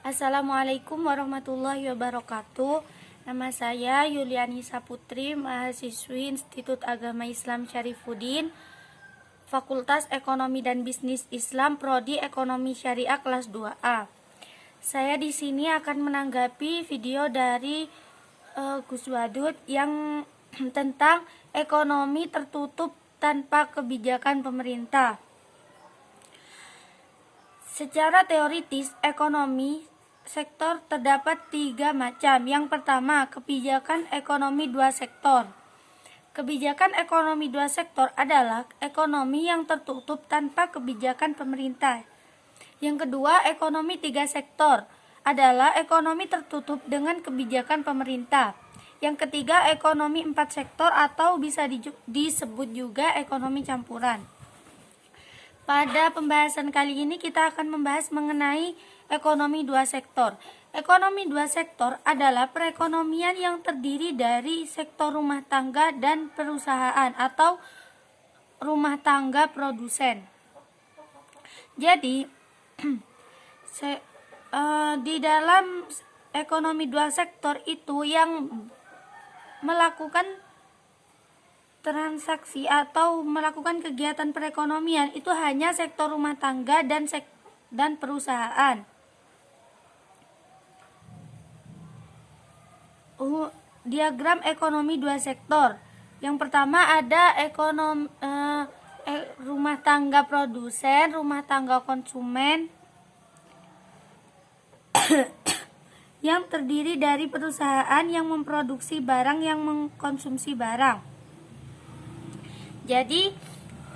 Assalamualaikum warahmatullahi wabarakatuh. Nama saya Yuliani Saputri, mahasiswi Institut Agama Islam Syarifuddin, Fakultas Ekonomi dan Bisnis Islam, Prodi Ekonomi Syariah kelas 2A. Saya di sini akan menanggapi video dari Gus Wadud yang tentang ekonomi tertutup tanpa kebijakan pemerintah. Secara teoritis, ekonomi sektor terdapat 3 macam. Yang pertama, kebijakan ekonomi 2 sektor. Kebijakan ekonomi 2 sektor adalah ekonomi yang tertutup tanpa kebijakan pemerintah. Yang kedua, ekonomi 3 sektor adalah ekonomi tertutup dengan kebijakan pemerintah. Yang ketiga, ekonomi 4 sektor atau bisa disebut juga ekonomi campuran. Pada pembahasan kali ini kita akan membahas mengenai ekonomi 2 sektor. Ekonomi 2 sektor adalah perekonomian yang terdiri dari sektor rumah tangga dan perusahaan atau rumah tangga produsen. Jadi di dalam ekonomi 2 sektor itu yang melakukan transaksi atau melakukan kegiatan perekonomian itu hanya sektor rumah tangga dan perusahaan. Diagram ekonomi 2 sektor. Yang pertama ada rumah tangga produsen, rumah tangga konsumen yang terdiri dari perusahaan yang memproduksi barang yang mengkonsumsi barang. Jadi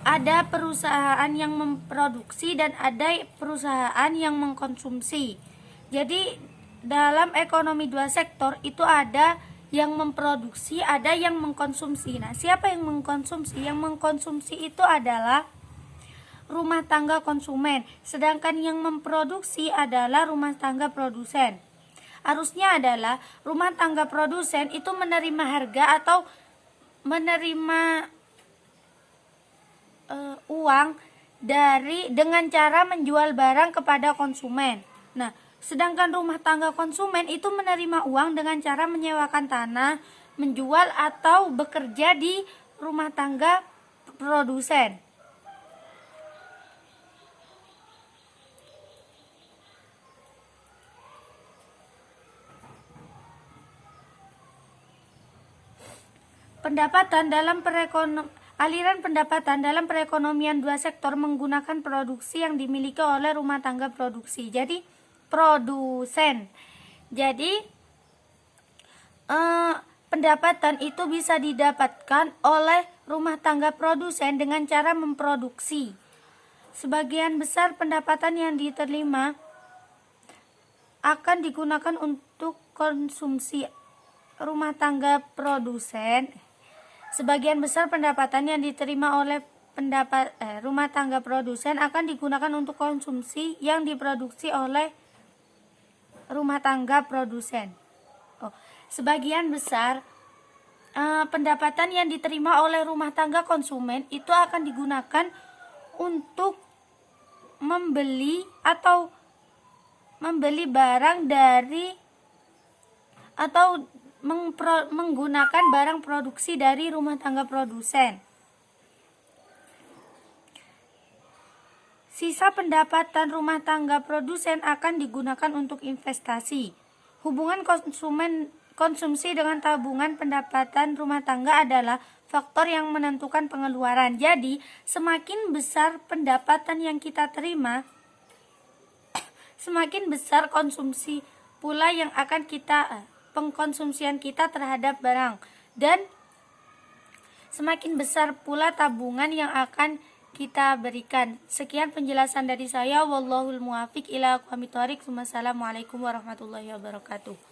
ada perusahaan yang memproduksi dan ada perusahaan yang mengkonsumsi. Jadi dalam ekonomi 2 sektor itu ada yang memproduksi, ada yang mengkonsumsi. Nah, siapa yang mengkonsumsi? Yang mengkonsumsi itu adalah rumah tangga konsumen, sedangkan yang memproduksi adalah rumah tangga produsen. Harusnya adalah rumah tangga produsen itu menerima harga atau menerima uang dengan cara menjual barang kepada konsumen. Nah, sedangkan rumah tangga konsumen itu menerima uang dengan cara menyewakan tanah, menjual atau bekerja di rumah tangga produsen. Aliran pendapatan dalam perekonomian 2 sektor menggunakan produksi yang dimiliki oleh rumah tangga produksi. Jadi produsen. Jadi pendapatan itu bisa didapatkan oleh rumah tangga produsen dengan cara memproduksi. Sebagian besar pendapatan yang diterima akan digunakan untuk konsumsi rumah tangga produsen. Sebagian besar pendapatan yang diterima oleh rumah tangga produsen akan digunakan untuk konsumsi yang diproduksi oleh rumah tangga produsen. Sebagian besar pendapatan yang diterima oleh rumah tangga konsumen itu akan digunakan untuk membeli barang dari atau menggunakan barang produksi dari rumah tangga produsen. Sisa pendapatan rumah tangga produsen akan digunakan untuk investasi. Hubungan konsumsi dengan tabungan pendapatan rumah tangga adalah faktor yang menentukan pengeluaran. Jadi, semakin besar pendapatan yang kita terima, semakin besar konsumsi pula yang akan pengkonsumsian kita terhadap barang, dan semakin besar pula tabungan yang akan kita berikan. Sekian penjelasan dari saya. Wallahul muwaffiq ila aqwamit thoriq. Wassalamualaikum warahmatullahi wabarakatuh.